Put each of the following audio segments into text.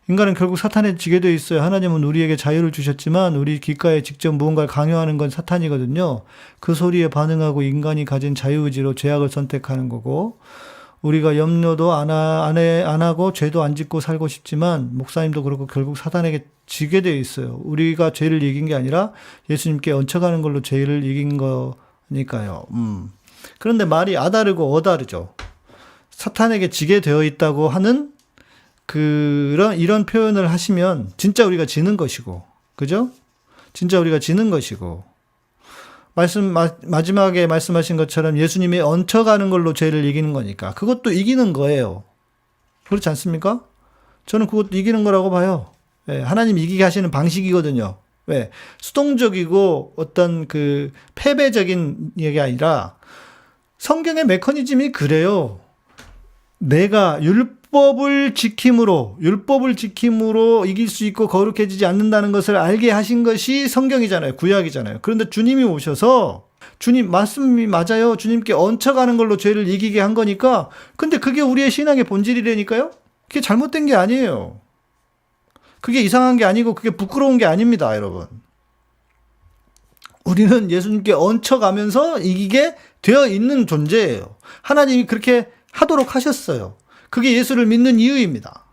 인간은 결국 사탄에 지게 되어 있어요. 하나님은 우리에게 자유를 주셨지만 우리 귓가에 직접 무언가를 강요하는 건 사탄이거든요. 그 소리에 반응하고 인간이 가진 자유의지로 죄악을 선택하는 거고, 우리가 염려도 안 하고 죄도 안 짓고 살고 싶지만 목사님도 그렇고 결국 사탄에게 지게 되어 있어요. 우리가 죄를 이긴 게 아니라 예수님께 얹혀가는 걸로 죄를 이긴 거니까요. 그런데 말이 아다르고 어다르죠. 사탄에게 지게 되어 있다고 하는 이런 표현을 하시면 진짜 우리가 지는 것이고, 그죠? 진짜 우리가 지는 것이고, 마지막에 말씀하신 것처럼 예수님이 얹혀가는 걸로 죄를 이기는 거니까 그것도 이기는 거예요. 그렇지 않습니까? 저는 그것도 이기는 거라고 봐요. 예, 하나님 이기게 하시는 방식이거든요. 왜? 수동적이고 어떤 패배적인 얘기 아니라 성경의 메커니즘이 그래요. 내가 율법을 지킴으로 이길 수 있고 거룩해지지 않는다는 것을 알게 하신 것이 성경이잖아요. 구약이잖아요. 그런데 주님이 오셔서 주님 말씀이 맞아요. 주님께 얹혀가는 걸로 죄를 이기게 한 거니까. 근데 그게 우리의 신앙의 본질이라니까요. 그게 잘못된 게 아니에요. 그게 이상한 게 아니고 그게 부끄러운 게 아닙니다, 여러분. 우리는 예수님께 얹혀가면서 이기게 되어 있는 존재예요. 하나님이 그렇게 하도록 하셨어요. 그게 예수를 믿는 이유입니다.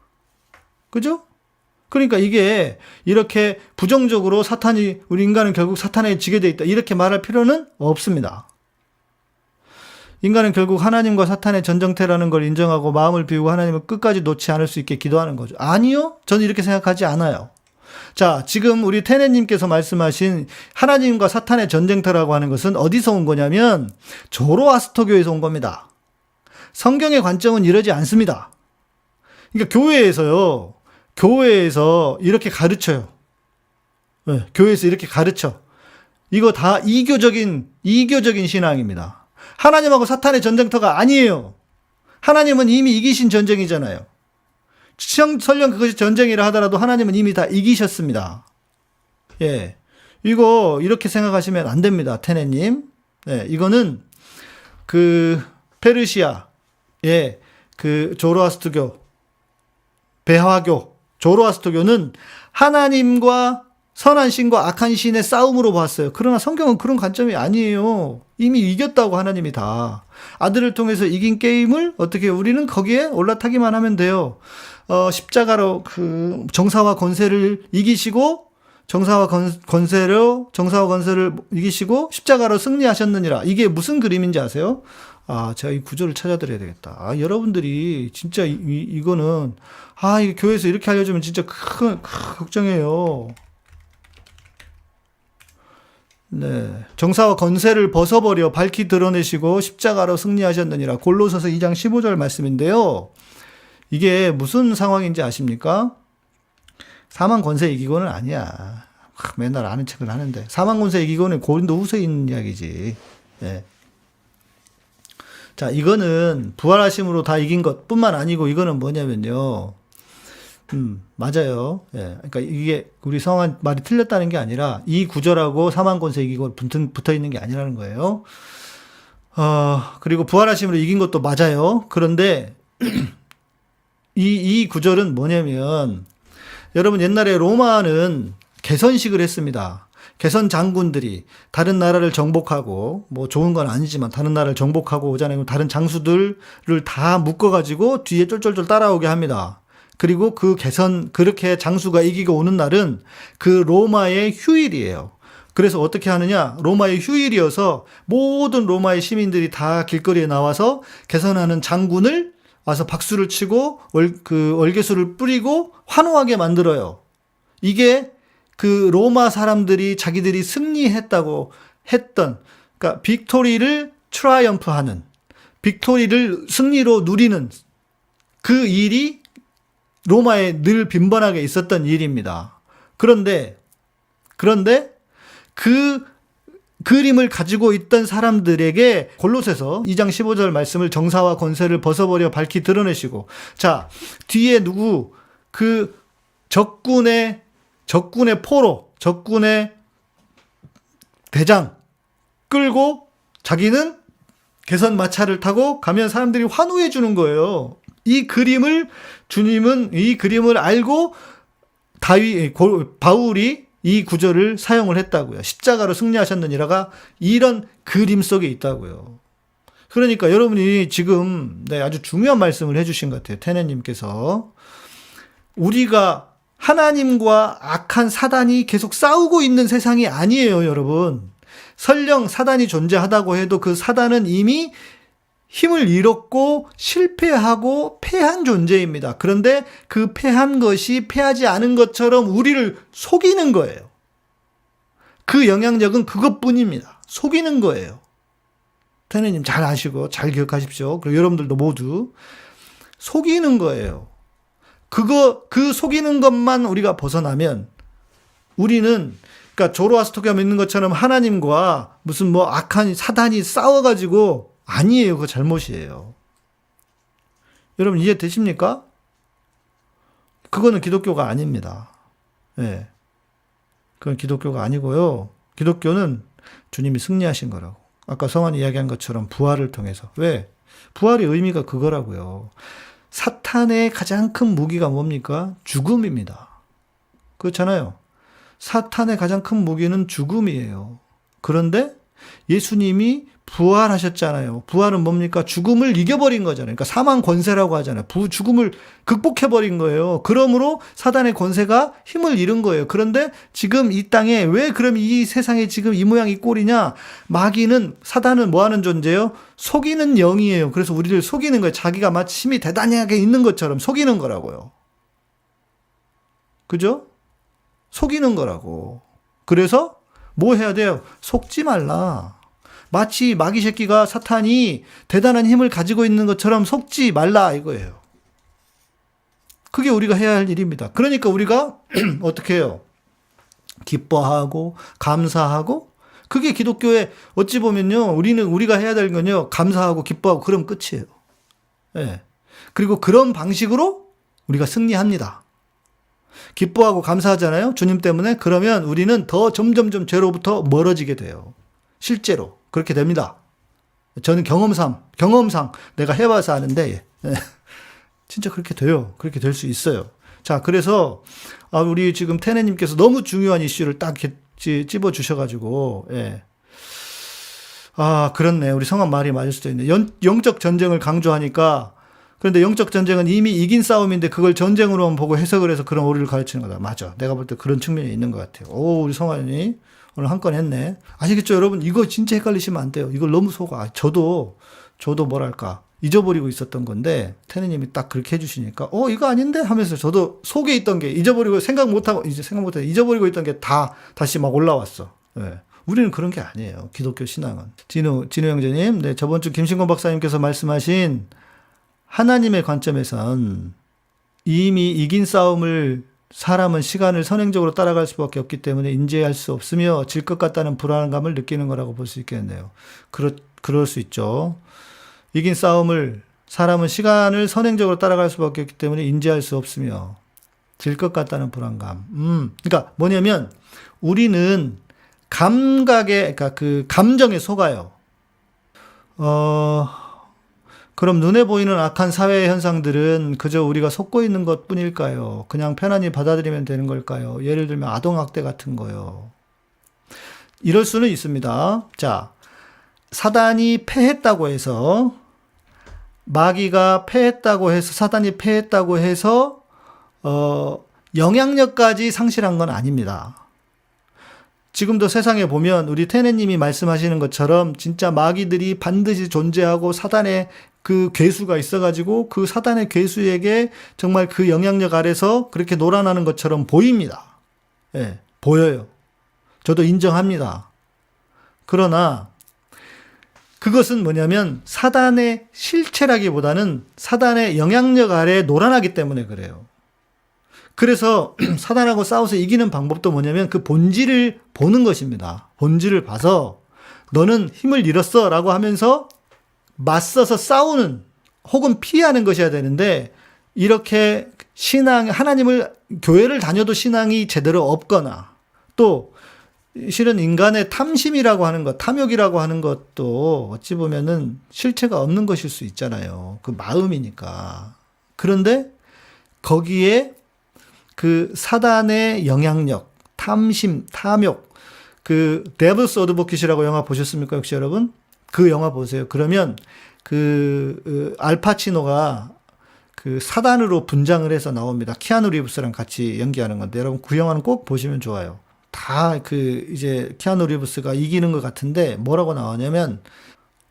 그죠? 그러니까 이게 이렇게 부정적으로 우리 인간은 결국 사탄에 지게 돼 있다. 이렇게 말할 필요는 없습니다. 인간은 결국 하나님과 사탄의 전쟁터라는 걸 인정하고 마음을 비우고 하나님을 끝까지 놓지 않을 수 있게 기도하는 거죠. 아니요? 저는 이렇게 생각하지 않아요. 자, 지금 우리 테네님께서 말씀하신 하나님과 사탄의 전쟁터라고 하는 것은 어디서 온 거냐면 조로아스터교에서 온 겁니다. 성경의 관점은 이러지 않습니다. 그러니까 교회에서 이렇게 가르쳐요. 네, 교회에서 이렇게 가르쳐. 이거 다 이교적인 신앙입니다. 하나님하고 사탄의 전쟁터가 아니에요. 하나님은 이미 이기신 전쟁이잖아요. 설령 그것이 전쟁이라 하더라도 하나님은 이미 다 이기셨습니다. 예. 이거 이렇게 생각하시면 안 됩니다. 테네님. 네, 이거는 페르시아 조로아스터교, 배화교, 조로아스터교는 하나님과 선한 신과 악한 신의 싸움으로 봤어요. 그러나 성경은 그런 관점이 아니에요. 이미 이겼다고 하나님이 다. 아들을 통해서 이긴 게임을 어떻게 우리는 거기에 올라타기만 하면 돼요. 십자가로 정사와 권세를 이기시고 정사와 권세를 이기시고 십자가로 승리하셨느니라. 이게 무슨 그림인지 아세요? 제가 이 구조를 찾아드려야 되겠다. 여러분들이 진짜 이거는 이 교회에서 이렇게 알려주면 진짜 큰 걱정이에요. 네. 정사와 권세를 벗어버려 밝히 드러내시고 십자가로 승리하셨느니라. 골로새서 2장 15절 말씀인데요. 이게 무슨 상황인지 아십니까? 사망 권세 이기고는 아니야. 맨날 아는 척을 하는데. 사망 권세 이기고는 고린도 후서에 있는 이야기지. 네. 자, 이거는 부활하심으로 다 이긴 것 뿐만 아니고 이거는 뭐냐면요. 맞아요. 예. 그러니까 이게 우리 성한 말이 틀렸다는 게 아니라 이 구절하고 사망 권세 이기고 붙어 있는 게 아니라는 거예요. 그리고 부활하심으로 이긴 것도 맞아요. 그런데 이 구절은 뭐냐면 여러분 옛날에 로마는 개선식을 했습니다. 개선 장군들이 다른 나라를 정복하고 뭐 좋은 건 아니지만 다른 나라를 정복하고 오잖아요. 다른 장수들을 다 묶어가지고 뒤에 쫄쫄쫄 따라오게 합니다. 그리고 그렇게 장수가 이기고 오는 날은 그 로마의 휴일이에요. 그래서 어떻게 하느냐? 로마의 휴일이어서 모든 로마의 시민들이 다 길거리에 나와서 개선하는 장군을 와서 박수를 치고 월계수를 뿌리고 환호하게 만들어요. 이게 로마 사람들이 자기들이 승리했다고 했던, 그러니까 빅토리를 트라이엄프하는, 빅토리를 승리로 누리는 그 일이 로마에 늘 빈번하게 있었던 일입니다. 그런데 그 그림을 가지고 있던 사람들에게 골로새서 2장 15절 말씀을 정사와 권세를 벗어버려 밝히 드러내시고, 자, 뒤에 적군의 포로, 적군의 대장 끌고 자기는 개선 마차를 타고 가면 사람들이 환호해 주는 거예요. 주님은 이 그림을 알고 바울이 이 구절을 사용을 했다고요. 십자가로 승리하셨느니라가 이런 그림 속에 있다고요. 그러니까 여러분이 지금 아주 중요한 말씀을 해주신 것 같아요. 테네님께서. 우리가 하나님과 악한 사단이 계속 싸우고 있는 세상이 아니에요, 여러분. 설령 사단이 존재하다고 해도 그 사단은 이미 힘을 잃었고 실패하고 패한 존재입니다. 그런데 그 패한 것이 패하지 않은 것처럼 우리를 속이는 거예요. 그 영향력은 그것뿐입니다. 속이는 거예요. 테네님 잘 아시고 잘 기억하십시오. 그리고 여러분들도 모두 속이는 거예요. 그 속이는 것만 우리가 벗어나면 우리는, 그러니까 조로아스토가 믿는 것처럼 하나님과 무슨 악한 사단이 싸워가지고, 아니에요. 그거 잘못이에요. 여러분 이해되십니까? 그거는 기독교가 아닙니다. 예. 그건 기독교가 아니고요. 기독교는 주님이 승리하신 거라고. 아까 성환이 이야기한 것처럼 부활을 통해서. 왜? 부활의 의미가 그거라고요. 사탄의 가장 큰 무기가 뭡니까? 죽음입니다. 그렇잖아요. 사탄의 가장 큰 무기는 죽음이에요. 그런데 예수님이 부활하셨잖아요. 부활은 뭡니까? 죽음을 이겨버린 거잖아요. 그러니까 사망 권세라고 하잖아요. 죽음을 극복해버린 거예요. 그러므로 사단의 권세가 힘을 잃은 거예요. 그런데 지금 이 땅에 왜 그럼 이 세상에 지금 이 모양 이 꼴이냐? 사단은 뭐 하는 존재예요? 속이는 영이에요. 그래서 우리를 속이는 거예요. 자기가 마치 힘이 대단하게 있는 것처럼 속이는 거라고요. 그죠? 속이는 거라고. 그래서 뭐 해야 돼요? 속지 말라. 마치 마귀 새끼가 사탄이 대단한 힘을 가지고 있는 것처럼 속지 말라 이거예요. 그게 우리가 해야 할 일입니다. 그러니까 우리가 어떻게 해요? 기뻐하고 감사하고, 그게 기독교의 어찌 보면요, 우리가 해야 될 건요, 감사하고 기뻐하고 그럼 끝이에요. 예. 그리고 그런 방식으로 우리가 승리합니다. 기뻐하고 감사하잖아요, 주님 때문에. 그러면 우리는 더 점점점 죄로부터 멀어지게 돼요. 실제로 그렇게 됩니다. 저는 경험상 내가 해봐서 아는데 진짜 그렇게 돼요. 그렇게 될 수 있어요. 자, 그래서 우리 지금 테네님께서 너무 중요한 이슈를 딱 찝어 주셔가지고, 예. 그렇네. 우리 성함 말이 맞을 수도 있네. 영적 전쟁을 강조하니까, 그런데 영적 전쟁은 이미 이긴 싸움인데 그걸 전쟁으로만 보고 해석을 해서 그런 오류를 가르치는 거다. 맞아. 내가 볼 때 그런 측면이 있는 것 같아요. 우리 성환이 오늘 한 건 했네. 아시겠죠, 여러분? 이거 진짜 헷갈리시면 안 돼요. 이걸 너무 속아. 저도 뭐랄까, 잊어버리고 있었던 건데, 테네님이 딱 그렇게 해주시니까, 이거 아닌데? 하면서 저도 속에 있던 게 잊어버리고 잊어버리고 있던 게 다시 막 올라왔어. 네. 우리는 그런 게 아니에요. 기독교 신앙은. 진우 형제님, 네, 저번 주 김신권 박사님께서 말씀하신 하나님의 관점에선 이미 이긴 싸움을 사람은 시간을 선행적으로 따라갈 수밖에 없기 때문에 인지할 수 없으며 질 것 같다는 불안감을 느끼는 거라고 볼 수 있겠네요. 그럴 수 있죠. 이긴 싸움을 사람은 시간을 선행적으로 따라갈 수밖에 없기 때문에 인지할 수 없으며 질 것 같다는 불안감. 그러니까 뭐냐면 우리는 그러니까 그 감정에 속아요. 그럼 눈에 보이는 악한 사회 현상들은 그저 우리가 속고 있는 것 뿐일까요? 그냥 편안히 받아들이면 되는 걸까요? 예를 들면 아동학대 같은 거요. 이럴 수는 있습니다. 자, 사단이 패했다고 해서, 마귀가 패했다고 해서, 사단이 패했다고 해서, 영향력까지 상실한 건 아닙니다. 지금도 세상에 보면 우리 테네님이 말씀하시는 것처럼 진짜 마귀들이 반드시 존재하고 사단의 그 괴수가 있어가지고 그 사단의 괴수에게 정말 그 영향력 아래서 그렇게 놀아나는 것처럼 보입니다. 예, 보여요. 저도 인정합니다. 그러나 그것은 뭐냐면 사단의 실체라기보다는 사단의 영향력 아래에 놀아나기 때문에 그래요. 그래서 사단하고 싸워서 이기는 방법도 뭐냐면 그 본질을 보는 것입니다. 본질을 봐서 너는 힘을 잃었어 라고 하면서 맞서서 싸우는 혹은 피하는 것이어야 되는데, 이렇게 교회를 다녀도 신앙이 제대로 없거나, 또 실은 인간의 탐심이라고 하는 것, 탐욕이라고 하는 것도 어찌 보면은 실체가 없는 것일 수 있잖아요. 그 마음이니까. 그런데 거기에 그 사단의 영향력, 탐심, 탐욕, 그 데블스 어드보킷이라고 영화 보셨습니까? 혹시 여러분? 그 영화 보세요. 그러면 알파치노가 그 사단으로 분장을 해서 나옵니다. 키아누 리브스랑 같이 연기하는 건데 여러분 그 영화는 꼭 보시면 좋아요. 다 이제 키아누 리브스가 이기는 것 같은데 뭐라고 나오냐면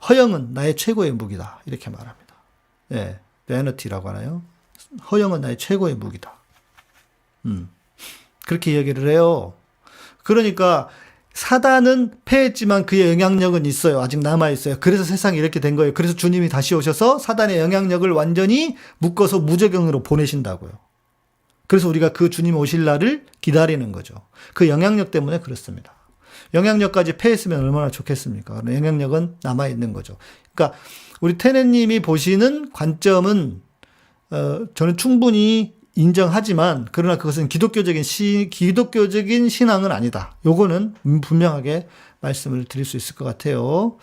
허영은 나의 최고의 무기다. 이렇게 말합니다. 예. 베너티라고 하나요? 허영은 나의 최고의 무기다. 그렇게 얘기를 해요. 그러니까 사단은 패했지만 그의 영향력은 있어요. 아직 남아있어요. 그래서 세상이 이렇게 된 거예요. 그래서 주님이 다시 오셔서 사단의 영향력을 완전히 묶어서 무적영으로 보내신다고요. 그래서 우리가 그 주님 오실 날을 기다리는 거죠. 그 영향력 때문에 그렇습니다. 영향력까지 패했으면 얼마나 좋겠습니까? 영향력은 남아있는 거죠. 그러니까 우리 테네님이 보시는 관점은 저는 충분히 인정하지만 그러나 그것은 기독교적인 신앙은 아니다. 요거는 분명하게 말씀을 드릴 수 있을 것 같아요.